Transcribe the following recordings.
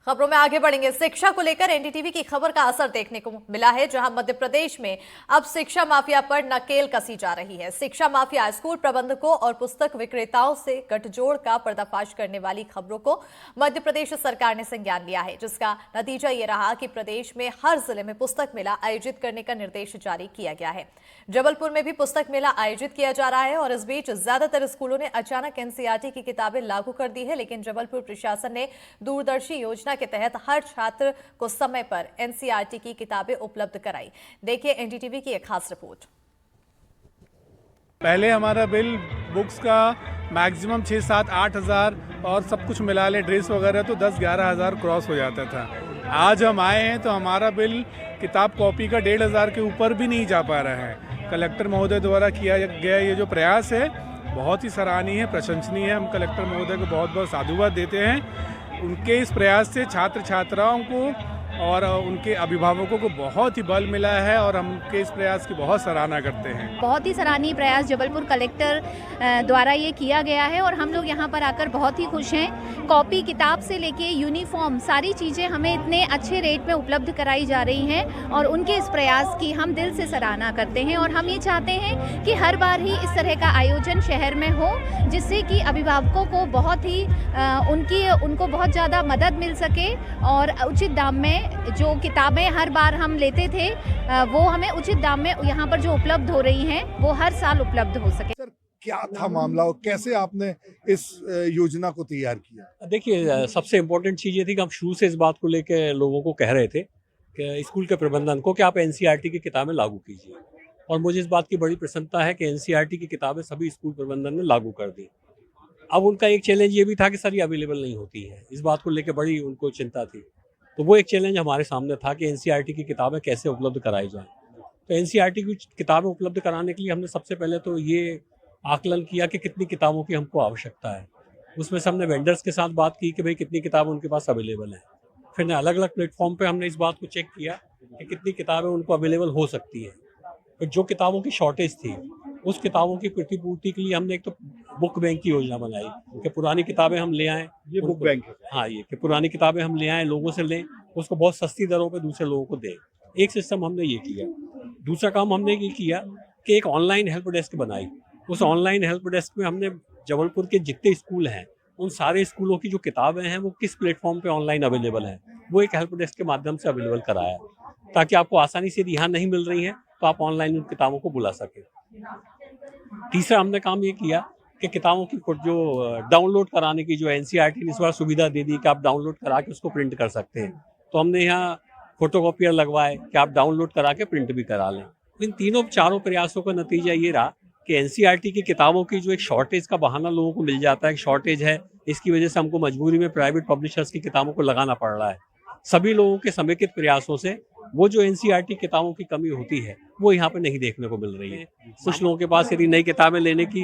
खबरों में आगे बढ़ेंगे। शिक्षा को लेकर एनडीटीवी की खबर का असर देखने को मिला है, जहां मध्य प्रदेश में अब शिक्षा माफिया पर नकेल कसी जा रही है। शिक्षा माफिया स्कूल प्रबंधकों और पुस्तक विक्रेताओं से गठजोड़ का पर्दाफाश करने वाली खबरों को मध्य प्रदेश सरकार ने संज्ञान लिया है, जिसका नतीजा ये रहा कि प्रदेश में हर जिले में पुस्तक मेला आयोजित करने का निर्देश जारी किया गया है। जबलपुर में भी पुस्तक मेला आयोजित किया जा रहा है और इस बीच ज्यादातर स्कूलों ने अचानक एनसीईआरटी की किताबें लागू कर दी है, लेकिन जबलपुर प्रशासन ने दूरदर्शी योजना के तहत हर छात्र को समय पर एनसीईआरटी की किताबें उपलब्ध कराई। देखिए एनडीटीवी की एक खास रिपोर्ट। पहले हमारा बिल बुक्स का मैक्सिमम 6, 7, 8 हज़ार और सब कुछ मिला ले ड्रेस वगैरह तो 10, 11 हज़ार क्रॉस हो जाता था। आज हम आए हैं तो हमारा बिल किताब कॉपी का 1,500 हज़ार के ऊपर भी नहीं जा पा रहा है। कलेक्टर महोदय द्वारा किया गया ये जो प्रयास है बहुत ही सराहनीय है, प्रशंसनीय है। हम कलेक्टर महोदय को बहुत बहुत साधुवाद देते हैं। उनके इस प्रयास से छात्र छात्राओं को और उनके अभिभावकों को बहुत ही बल मिला है और हम उनके इस प्रयास की बहुत सराहना करते हैं। बहुत ही सराहनीय प्रयास जबलपुर कलेक्टर द्वारा ये किया गया है और हम लोग यहाँ पर आकर बहुत ही खुश हैं। कॉपी किताब से लेके यूनिफॉर्म सारी चीज़ें हमें इतने अच्छे रेट में उपलब्ध कराई जा रही हैं और उनके इस प्रयास की हम दिल से सराहना करते हैं। और हम ये चाहते हैं कि हर बार ही इस तरह का आयोजन शहर में हो, जिससे कि अभिभावकों को बहुत ही उनको बहुत ज़्यादा मदद मिल सके और उचित दाम में जो किताबें हर बार हम लेते थे वो हमें उचित दाम में यहाँ पर जो उपलब्ध हो रही हैं वो हर साल उपलब्ध हो सके। सर, क्या था मामला और कैसे आपने इस योजना को तैयार किया? देखिए, सबसे इम्पोर्टेंट चीज़ ये थी कि हम शुरू से इस बात को लेकर लोगों को कह रहे थे कि स्कूल के प्रबंधन को कि आप एनसीईआरटी की किताबें लागू कीजिए, और मुझे इस बात की बड़ी प्रसन्नता है कि एनसीईआरटी की किताबें सभी स्कूल प्रबंधन ने लागू कर दी। अब उनका एक चैलेंज ये भी था कि सर ये अवेलेबल नहीं होती है, इस बात को लेकर बड़ी उनको चिंता थी। तो वो एक चैलेंज हमारे सामने था कि एनसीईआरटी की किताबें कैसे उपलब्ध कराई जाएं। तो एनसीईआरटी की किताबें उपलब्ध कराने के लिए हमने सबसे पहले तो ये आकलन किया कि कितनी किताबों की हमको आवश्यकता है। उसमें से हमने वेंडर्स के साथ बात की कि भाई कितनी किताबें उनके पास अवेलेबल हैं। फिर अलग अलग प्लेटफॉर्म पे हमने इस बात को चेक किया कि कितनी किताबें उनको अवेलेबल हो सकती है। फिर जो किताबों की शॉर्टेज थी उस किताबों की प्रतिपूर्ति के लिए हमने एक तो बुक बैंक की योजना बनाई कि पुरानी किताबें हम ले आएँ। ये बुक बैंक है? हाँ, ये कि पुरानी किताबें हम ले आएँ, लोगों से लें, उसको बहुत सस्ती दरों पे दूसरे लोगों को दें। एक सिस्टम हमने ये किया। दूसरा काम हमने ये किया कि एक ऑनलाइन हेल्प डेस्क बनाई। उस ऑनलाइन हेल्प डेस्क में हमने जबलपुर के जितने स्कूल हैं उन सारे स्कूलों की जो किताबें हैं वो किस प्लेटफॉर्म पे ऑनलाइन अवेलेबल हैं वो एक हेल्प डेस्क के माध्यम से अवेलेबल कराया, ताकि आपको आसानी से यदि यहाँ नहीं मिल रही हैं तो आप ऑनलाइन उन किताबों को बुला सकें। तीसरा हमने काम ये किया कि किताबों की जो डाउनलोड कराने की जो एनसीईआरटी ने इस बार सुविधा दे दी कि आप डाउनलोड करा के उसको प्रिंट कर सकते हैं, तो हमने यहाँ फोटोकॉपियर लगवाए कि आप डाउनलोड करा के प्रिंट भी करा लें। इन तीनों चारों प्रयासों का नतीजा ये रहा कि एनसीईआरटी की किताबों की जो एक शॉर्टेज का बहाना लोगों को मिल जाता है, शॉर्टेज है, इसकी वजह से हमको मजबूरी में प्राइवेट पब्लिशर्स की किताबों को लगाना पड़ रहा है। सभी लोगों के समेकित प्रयासों से वो जो एनसीईआरटी किताबों की कमी होती है वो यहाँ पे नहीं देखने को मिल रही है। कुछ लोगों के पास यदि नई किताबें लेने की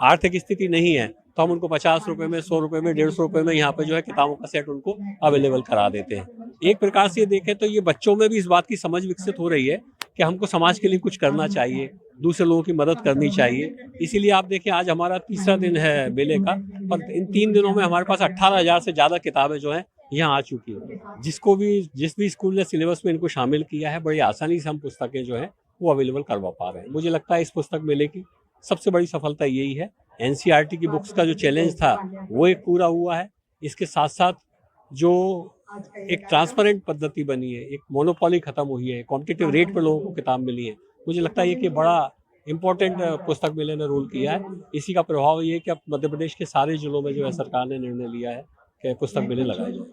आर्थिक स्थिति नहीं है तो हम उनको 50 रुपए में, 100 रुपए में, 150 रुपए में यहाँ पे जो है किताबों का सेट उनको अवेलेबल करा देते हैं। एक प्रकार से ये देखें तो ये बच्चों में भी इस बात की समझ विकसित हो रही है कि हमको समाज के लिए कुछ करना चाहिए, दूसरे लोगों की मदद करनी चाहिए। इसीलिए आप देखें आज हमारा तीसरा दिन है मेले का और इन 3 दिनों में हमारे पास 18,000 से ज़्यादा किताबें जो हैं यहाँ आ चुकी है। जिस भी स्कूल ने सिलेबस में इनको शामिल किया है, बड़ी आसानी से हम पुस्तकें जो है वो अवेलेबल करवा पा रहे हैं। मुझे लगता है इस पुस्तक मेले की सबसे बड़ी सफलता यही है। एनसीईआरटी की बुक्स का जो चैलेंज था वो एक पूरा हुआ है। इसके साथ साथ जो एक ट्रांसपेरेंट पद्धति बनी है, एक मोनोपोली खत्म हुई है, कॉम्पिटिटिव रेट पर लोगों को किताब मिली है, मुझे लगता है कि बड़ा इम्पोर्टेंट पुस्तक मेले ने रोल किया है। इसी का प्रभाव ये है कि अब मध्य प्रदेश के सारे जिलों में जो है सरकार ने निर्णय लिया है कि पुस्तक मेले लगाए जाए।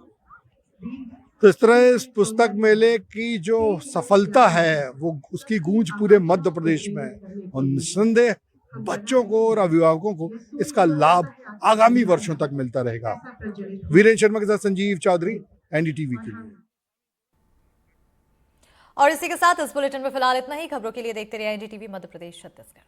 तो इस तरह इस पुस्तक मेले की जो सफलता है वो उसकी गूंज पूरे मध्य प्रदेश में है और निस्संदेह बच्चों को और अभिभावकों को इसका लाभ आगामी वर्षों तक मिलता रहेगा। वीरेंद्र शर्मा के साथ संजीव चौधरी, एनडीटीवी के लिए। और इसी के साथ इस बुलेटिन में फिलहाल इतना ही। खबरों के लिए देखते रहिए एनडीटीवी मध्य प्रदेश छत्तीसगढ़।